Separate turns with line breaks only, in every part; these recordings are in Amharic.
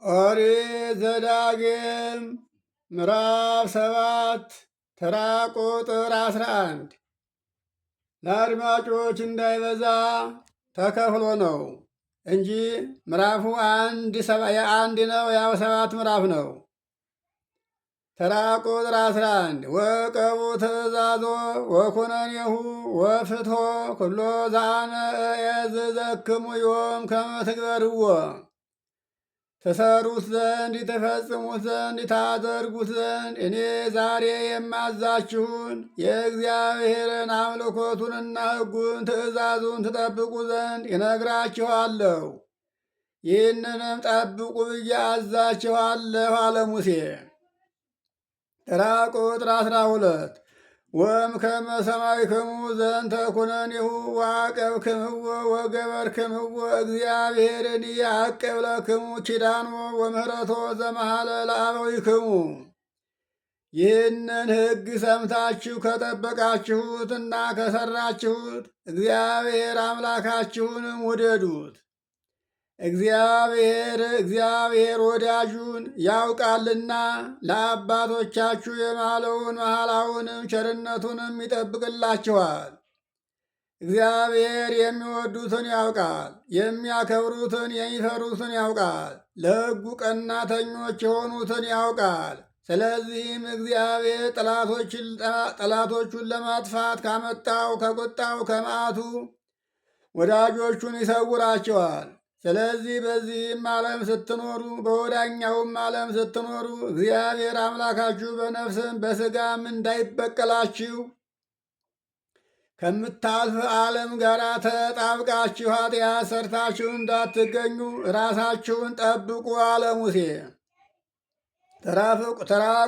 ኦሪት ዘዳግም ምዕራፍ 7 ተራ ቁጥር 11 ለአድማጮች እንዳይበዛ ተከፍሎ ነው እንጂ ምዕራፉ የአንድ ነው። ያው 7 ምዕራፍ ነው። ተራ ቁጥር 11 ወቀቡ ትእዛዞ ወኩነኔሁ ወፍትሖ ኩሎ ዛነ እየዝዘክሙ ዮም ከመ ትግበርዎ ተሰሩት ዘንድ ተፈጽሙት ዘንድ ታደርጉት ዘንድ እኔ ዛሬ የማዛችሁን የእግዚአብሔርን አምልኮቱንና ሕጉን ትእዛዙን ትጠብቁ ዘንድ ይነግራችኋለሁ። ይህንንም ጠብቁ ብዬ አዛችኋለሁ አለ ሙሴ። ተራ ቁጥር 12 ወእምከመ ሰማዕክሙ ዘንተ ኩነኔሁ ወዐቀብክምዎ ወገበርክምዎ እግዚአብሔርኒ ይዐቅብ ለክሙ ኪዳኖ ወምህረቶ ዘመሃለ ለአበዊክሙ። ይህንን ሕግ ሰምታችሁ ከጠበቃችሁትና ከሠራችሁት እግዚአብሔር አምላካችሁንም ውደዱት። እግዚአብሔር ወዳጁን ያውቃልና ለአባቶቻችሁ የማለውን መሐላውንም ቸርነቱንም ይጠብቅላችኋል። እግዚአብሔር የሚወዱትን ያውቃል፣ የሚያከብሩትን የሚፈሩትን ያውቃል፣ ለሕጉ ቀናተኞች የሆኑትን ያውቃል። ስለዚህም እግዚአብሔር ጠላቶቹን ለማጥፋት ካመጣው ከቁጣው ከመዓቱ ወዳጆቹን ይሰውራቸዋል። ስለዚህ በዚህም ዓለም ስትኖሩ በወዳኛውም ዓለም ስትኖሩ እግዚአብሔር አምላካችሁ በነፍስም በሥጋም እንዳይበቀላችሁ ከምታልፍ ዓለም ጋር ተጣብቃችሁ ኃጢአት ሰርታችሁ እንዳትገኙ ራሳችሁን ጠብቁ አለ ሙሴ። ተራ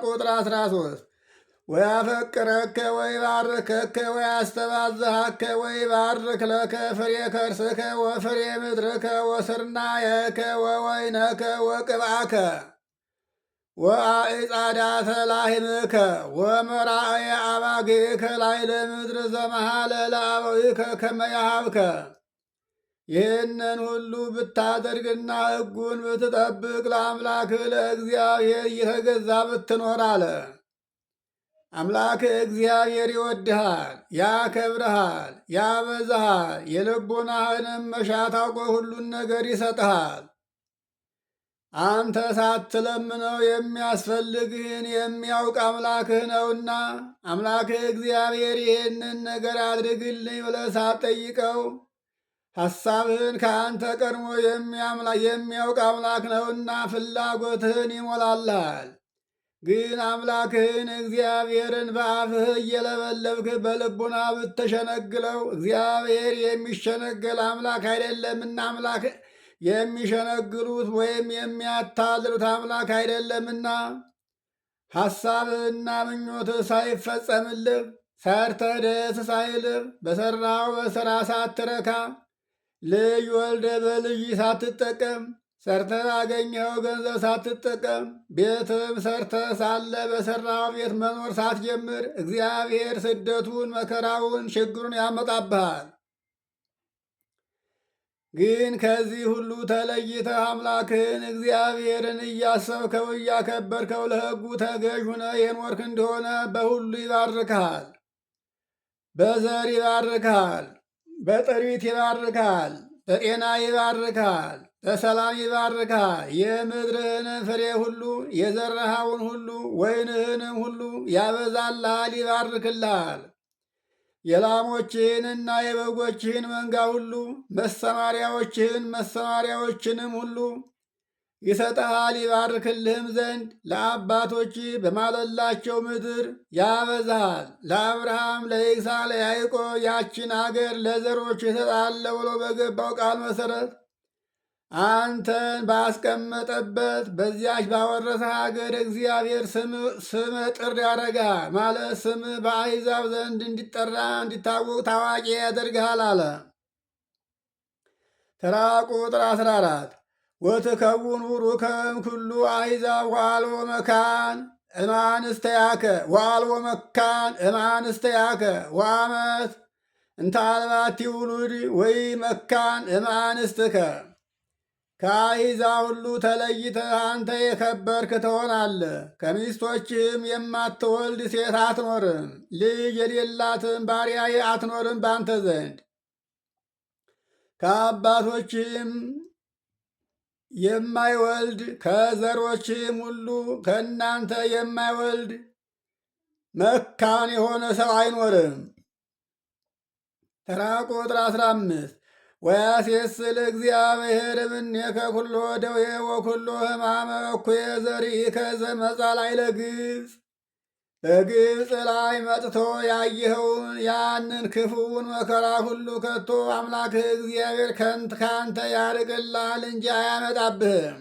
ቁጥር 13 ወያፈቅረከ ወይባርከከ ወያስተባዝሃከ ወይባርክ ለከ ፍሬ ከርስከ ወፍሬ ምድርከ ወስርናየከ ወወይነከ ወቅብአከ ወአዕጻዳተ ላህምከ ወመራእየ አባግዕከ ላዕለ ምድር ዘመሃለ ለአበዊከ ከመ ያሃብከ። ይህንን ሁሉ ብታደርግና ሕጉን ብትጠብቅ ለአምላክህ ለእግዚአብሔር እየተገዛ ብትኖር አለ። አምላክ እግዚአብሔር ይወድሃል፣ ያከብረሃል፣ ያበዛሃል፣ የልቡናህንም መሻት አውቆ ሁሉን ነገር ይሰጥሃል። አንተ ሳትለምነው የሚያስፈልግህን የሚያውቅ አምላክህ ነውና አምላክህ እግዚአብሔር ይህንን ነገር አድርግልኝ ብለህ ሳትጠይቀው ሐሳብህን ከአንተ ቀድሞ የሚያውቅ አምላክ ነውና ፍላጎትህን ይሞላልሃል። ግን አምላክህን እግዚአብሔርን በአፍህ እየለበለብክ በልቡና ብትሸነግለው እግዚአብሔር የሚሸነገል አምላክ አይደለምና አምላክ የሚሸነግሉት ወይም የሚያታልሉት አምላክ አይደለምና ሐሳብህና ምኞትህ ሳይፈጸምልህ ሰርተህ ደስ ሳይልህ በሠራው በሥራ ሳትረካ ልጅ ወልደ በልጅ ሳትጠቀም ሰርተህ አገኘኸው ገንዘብ ሳትጠቀም ቤትም ሰርተህ ሳለ በሠራው ቤት መኖር ሳትጀምር እግዚአብሔር ስደቱን፣ መከራውን፣ ችግሩን ያመጣብሃል። ግን ከዚህ ሁሉ ተለይተህ አምላክህን እግዚአብሔርን እያሰብከው እያከበርከው ለሕጉ ተገዥ ሆነህ የኖርክ እንደሆነ በሁሉ ይባርክሃል። በዘር ይባርክሃል፣ በጥሪት ይባርክሃል፣ በጤና ይባርክሃል፣ በሰላም ይባርክሃል። የምድርህንም ፍሬ ሁሉ የዘራኸውን ሁሉ ወይንህንም ሁሉ ያበዛልሃል፣ ይባርክልሃል። የላሞችህንና የበጎችህን መንጋ ሁሉ መሰማሪያዎችንም ሁሉ ይሰጠሃል፣ ይባርክልህም ዘንድ ለአባቶች በማለላቸው ምድር ያበዛሃል። ለአብርሃም፣ ለይስሐቅ፣ ለያዕቆብ ያችን አገር ለዘሮች ይሰጣለሁ ብሎ በገባው ቃል መሠረት አንተን ባስቀመጠበት በዚያች ባወረሰ ሀገር እግዚአብሔር ስም ጥር ያደርግሃል። ማለት ስም በአሕዛብ ዘንድ እንዲጠራ እንዲታወቅ ታዋቂ ያደርግሃል አለ። ተራ ቁጥር 14 ወትከውን ቡሩከም ኩሉ አሕዛብ ወአልቦ መካን እማንስተያከ ወአልቦ መካን እማንስተያከ ወአመት እንተ አልባቲ ውሉድ ወይ መካን እማንስትከ ከአሕዛብ ሁሉ ተለይተህ አንተ የከበርክ ትሆናለህ። ከሚስቶችህም የማትወልድ ሴት አትኖርም፣ ልጅ የሌላትም ባሪያ አትኖርም ባንተ ዘንድ። ከአባቶችህም የማይወልድ ከዘሮችህም ሁሉ ከእናንተ የማይወልድ መካን የሆነ ሰው አይኖርም። ተራ ቁጥር 15 ወያሴስል እግዚአብሔር እምኔከ ኩሎ ደዌ ወኩሎ ሕማመ እኩየ ዘርኢከ ዘመጻ ላዕለ ግብፅ። በግብፅ ላይ መጥቶ ያየኸውን ያንን ክፉውን መከራ ሁሉ ከቶ አምላክህ እግዚአብሔር ከአንተ ያርቅልሃል እንጂ አያመጣብህም።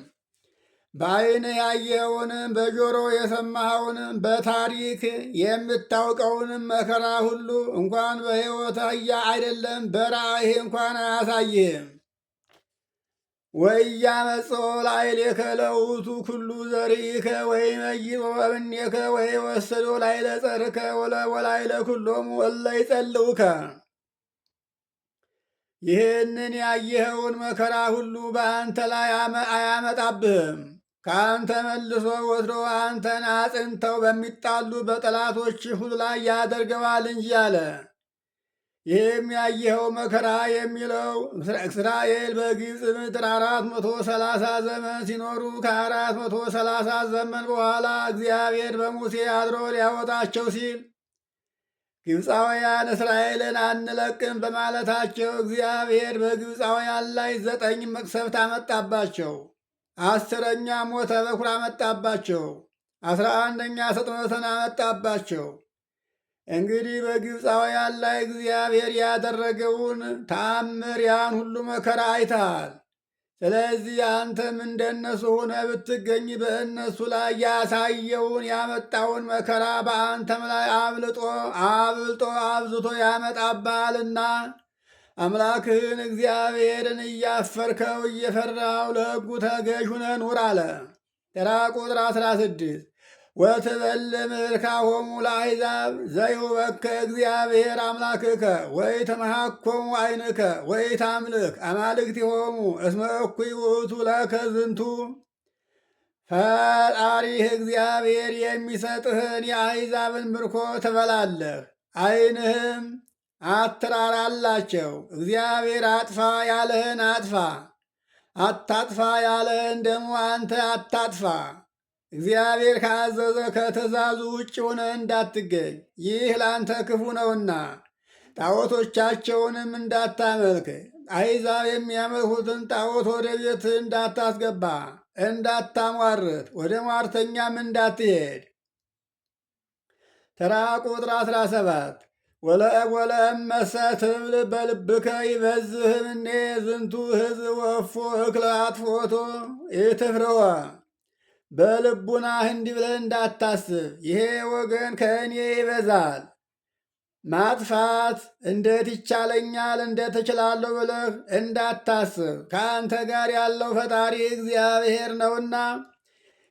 በዓይንህ ያየኸውንም በጆሮ የሰማኸውንም በታሪክ የምታውቀውንም መከራ ሁሉ እንኳን በሕይወት አይደለም በራእይህ እንኳን አያሳይህም። ወኢያመጽኦ ላዕሌከ ለውእቱ ኩሉ ዘርኢከ ወይመይጦ እምኔከ ወይወስዶ ላዕለ ጸርከ ወላዕለ ኩሎሙ እለ ይጸልኡከ። ይህንን ያየኸውን መከራ ሁሉ በአንተ ላይ አያመጣብህም። ከአንተ መልሶ ወስዶ አንተን አጽንተው በሚጣሉ በጠላቶች ሁሉ ላይ ያደርገዋል እንጂ አለ። ይህም ያየኸው መከራ የሚለው እስራኤል በግብፅ ምድር 430 ዘመን ሲኖሩ ከ430 ዘመን በኋላ እግዚአብሔር በሙሴ አድሮ ሊያወጣቸው ሲል ግብፃውያን እስራኤልን አንለቅም በማለታቸው እግዚአብሔር በግብፃውያን ላይ 9 መቅሰፍት አመጣባቸው። 10ኛ ሞተ በኩር አመጣባቸው። 11ኛ ሰጥመትን አመጣባቸው። እንግዲህ በግብፃውያን ላይ እግዚአብሔር ያደረገውን ተአምር ያን ሁሉ መከራ አይተሃል። ስለዚህ አንተም እንደነሱ ሆነ ብትገኝ በእነሱ ላይ ያሳየውን ያመጣውን መከራ በአንተም ላይ አብልጦ አብዝቶ ያመጣብሃልና አምላክህን እግዚአብሔርን እያፈርከው እየፈራው ለሕጉ ተገዥ ሁነህ ኑር አለ። ተራ ቁጥር 16 ወትበል ምልካሆሙ ለአሕዛብ ዘይሁበከ እግዚአብሔር አምላክከ ወይትመሃኮሙ ዓይንከ ወይታምልክ አማልክቲሆሙ እስመ እኩይ ውእቱ ለከ ዝንቱ። ፈጣሪህ እግዚአብሔር የሚሰጥህን የአሕዛብን ምርኮ ትበላለህ፣ ዓይንህም አትራራላቸው። እግዚአብሔር አጥፋ ያለህን አጥፋ፣ አታጥፋ ያለህን ደግሞ አንተ አታጥፋ። እግዚአብሔር ካዘዘ ከትእዛዙ ውጭ ሆነ እንዳትገኝ፣ ይህ ለአንተ ክፉ ነውና። ጣዖቶቻቸውንም እንዳታመልክ፣ አሕዛብ የሚያመልኩትን ጣዖት ወደ ቤት እንዳታስገባ፣ እንዳታሟርት፣ ወደ ሟርተኛም እንዳትሄድ። ተራ ቁጥር 17 ወለእመሰ ትብል በልብከ ይበዝህ እምኔ ዝንቱ ሕዝብ ወፎ እክለ አጥፍኦቶ ኢትፍርወ። በልቡናህ እንዲህ ብለህ እንዳታስብ፣ ይሄ ወገን ከእኔ ይበዛል፣ ማጥፋት እንዴት ይቻለኛል፣ እንዴት እችላለሁ ብለህ እንዳታስብ። ከአንተ ጋር ያለው ፈጣሪ እግዚአብሔር ነውና።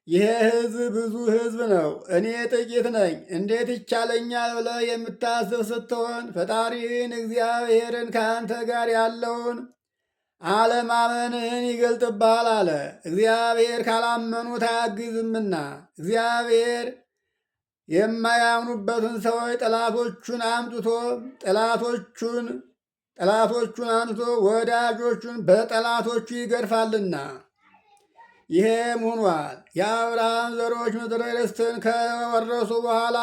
ይሄ ሕዝብ ብዙ ሕዝብ ነው፣ እኔ ጥቂት ነኝ፣ እንዴት ይቻለኛል ብለህ የምታስብ ስትሆን ፈጣሪህን እግዚአብሔርን ከአንተ ጋር ያለውን አለማመንህን ይገልጥብሃል አለ። እግዚአብሔር ካላመኑት አያግዝምና። እግዚአብሔር የማያምኑበትን ሰዎች ጠላቶቹን አምጥቶ ወዳጆቹን በጠላቶቹ ይገድፋልና። ይሄም ሆኗል። የአብርሃም ዘሮች ምድረ ርስትን ከወረሱ በኋላ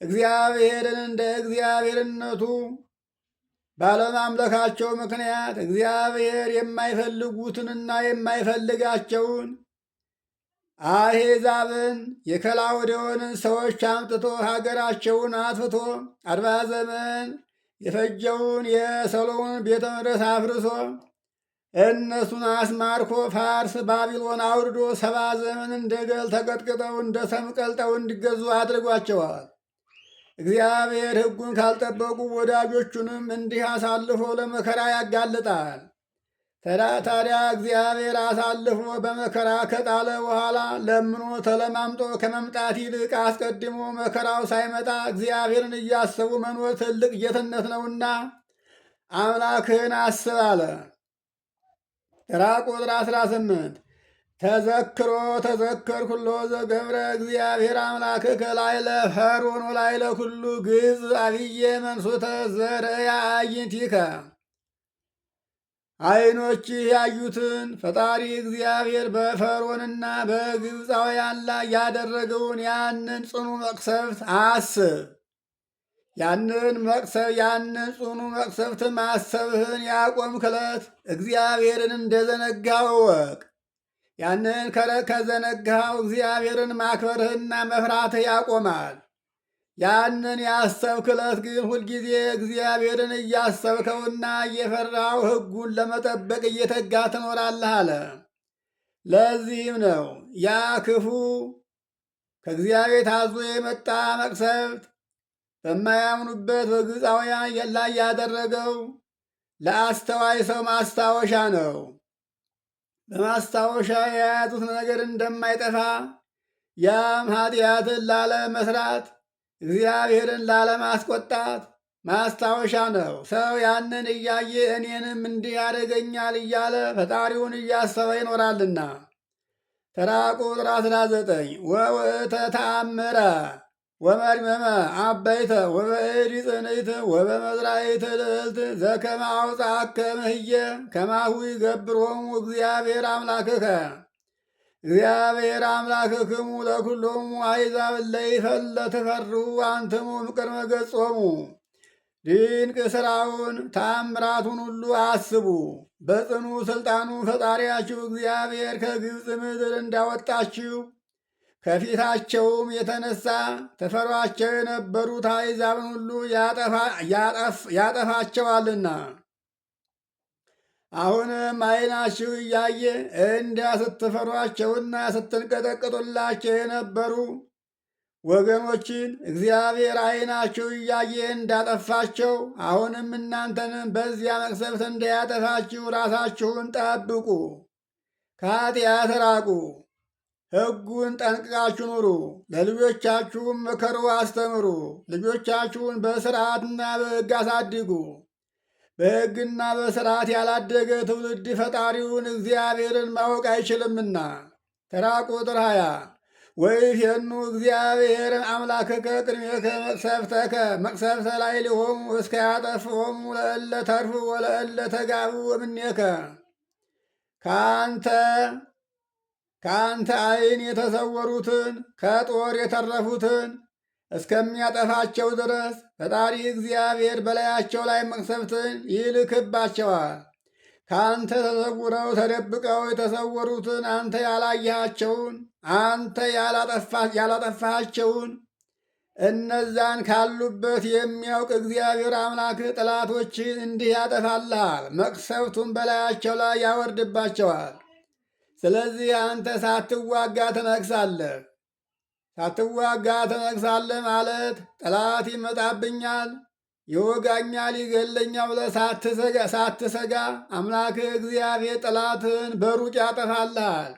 እግዚአብሔርን እንደ እግዚአብሔርነቱ ባለማምለካቸው ምክንያት እግዚአብሔር የማይፈልጉትንና የማይፈልጋቸውን አሕዛብን የከላውዴዎንን ሰዎች አምጥቶ ሀገራቸውን አጥፍቶ 40 ዘመን የፈጀውን የሰሎሞን ቤተ መቅደስ አፍርሶ እነሱን አስማርኮ ፋርስ ባቢሎን አውርዶ 70 ዘመን እንደ ገል ተቀጥቅጠው እንደ ሰም ቀልጠው እንዲገዙ አድርጓቸዋል። እግዚአብሔር ሕጉን ካልጠበቁ ወዳጆቹንም እንዲህ አሳልፎ ለመከራ ያጋልጣል። ታዲያ እግዚአብሔር አሳልፎ በመከራ ከጣለ በኋላ ለምኖ ተለማምጦ ከመምጣት ይልቅ አስቀድሞ መከራው ሳይመጣ እግዚአብሔርን እያሰቡ መኖር ትልቅ ጌትነት ነውና አምላክህን አስብ አለ። ተራ ቁጥር 18 ተዘክሮ ተዘከር ኩሎ ዘገብረ እግዚአብሔር አምላክከ ላዕለ ፈርዖን ወላዕለ ኩሉ ግብፅ አብየ መንሱተ ዘርእያ አዕይንቲከ። ዓይኖችህ ያዩትን ፈጣሪ እግዚአብሔር በፈርዖንና በግብፃውያን ላይ ያደረገውን ያንን ጽኑ መቅሰፍት አስብ። ያንን ጽኑ መቅሰፍት ማሰብህን ያቆምክ ዕለት እግዚአብሔርን እንደዘነጋው እወቅ። ያንን ከዘነጋው እግዚአብሔርን ማክበርህና መፍራትህ ያቆማል። ያንን ያሰብክ ዕለት ግን ሁልጊዜ እግዚአብሔርን እያሰብከውና እየፈራው ሕጉን ለመጠበቅ እየተጋ ትኖራለህ አለ። ለዚህም ነው ያ ክፉ ከእግዚአብሔር ታዞ የመጣ መቅሰፍት በማያምኑበት በግብፃውያን ላይ ያደረገው ለአስተዋይ ሰው ማስታወሻ ነው። በማስታወሻ የያዙት ነገር እንደማይጠፋ ያም ኃጢአትን ላለመስራት እግዚአብሔርን ላለማስቆጣት ማስታወሻ ነው። ሰው ያንን እያየ እኔንም እንዲህ ያደርገኛል እያለ ፈጣሪውን እያሰበ ይኖራልና። ተራ ቁጥር 19 ወውእተ ተአምረ ወመድመመ አበይተ ወበእድ ጽንዕት ወበመዝራዕት ልዕልት ዘከመ አውፅአከ እምሕየ ከማሁ ይገብሮሙ እግዚአብሔር አምላክከ እግዚአብሔር አምላክክሙ ለኩሎሙ አሕዛብ እለ ይፈለትፈርሁ አንትሙ እምቅድመ ገጾሙ። ድንቅ ሥራውን ተአምራቱን ሁሉ አስቡ። በጽኑ ሥልጣኑ ፈጣሪያችሁ እግዚአብሔር ከግብፅ ምድር እንዳወጣችሁ ከፊታቸውም የተነሳ ተፈሯቸው የነበሩት አሕዛብን ሁሉ ያጠፋቸዋልና። አሁንም ዓይናችሁ እያየ እንዲያ ስትፈሯቸውና ስትንቀጠቅጡላቸው የነበሩ ወገኖችን እግዚአብሔር ዓይናችሁ እያየ እንዳጠፋቸው አሁንም እናንተንም በዚያ መቅሰፍት እንዳያጠፋችሁ ራሳችሁን ጠብቁ፣ ከኃጢአት ራቁ፣ ሕጉን ጠንቅቃችሁ ኑሩ። ለልጆቻችሁም ምከሩ፣ አስተምሩ። ልጆቻችሁን በሥርዓትና በሕግ አሳድጉ። በሕግና በሥርዓት ያላደገ ትውልድ ፈጣሪውን እግዚአብሔርን ማወቅ አይችልምና። ተራ ቁጥር 20 ወይፌኑ እግዚአብሔር አምላክከ ቅድሜከ መቅሰፍተከ መቅሰፍተ ላዕሌሆሙ እስከ ያጠፍኦሙ ለእለ ተርፉ ወለእለ ተጋቡ እምኔከ። ከአንተ ዓይን የተሰወሩትን ከጦር የተረፉትን እስከሚያጠፋቸው ድረስ ፈጣሪ እግዚአብሔር በላያቸው ላይ መቅሰፍትን ይልክባቸዋል። ከአንተ ተሰውረው ተደብቀው የተሰወሩትን አንተ ያላየሃቸውን አንተ ያላጠፋሃቸውን እነዛን ካሉበት የሚያውቅ እግዚአብሔር አምላክ ጠላቶችን እንዲህ ያጠፋልሃል፣ መቅሰፍቱን በላያቸው ላይ ያወርድባቸዋል። ስለዚህ አንተ ሳትዋጋ ትነግሳለህ። ሳትዋጋ ትነግሳለህ ማለት ጠላት ይመጣብኛል፣ ይወጋኛል፣ ይገለኛል ብለህ ሳትሰጋ አምላክህ እግዚአብሔር ጠላትህን በሩቅ ያጠፋልሃል።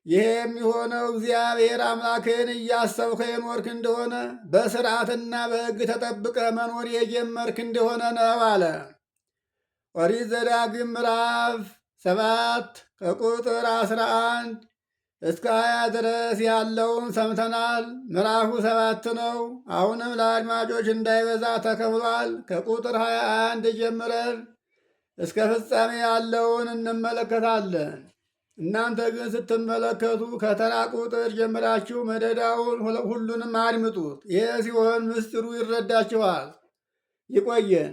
ይህ የሚሆነው እግዚአብሔር አምላክህን እያሰብከ የኖርክ እንደሆነ በሥርዓትና በሕግ ተጠብቀህ መኖር የጀመርክ እንደሆነ ነው አለ። ኦሪት ዘዳግም ምዕራፍ 7 ከቁጥር 11 እስከ 20 ድረስ ያለውን ሰምተናል። ምዕራፉ 7 ነው። አሁንም ለአድማጮች እንዳይበዛ ተከፍሏል። ከቁጥር 21 ጀምረን እስከ ፍጻሜ ያለውን እንመለከታለን። እናንተ ግን ስትመለከቱ ከተራ ቁጥር ጀምራችሁ መደዳውን ሁሉንም አድምጡት። ይህ ሲሆን ምስጢሩ ይረዳችኋል። ይቆየን።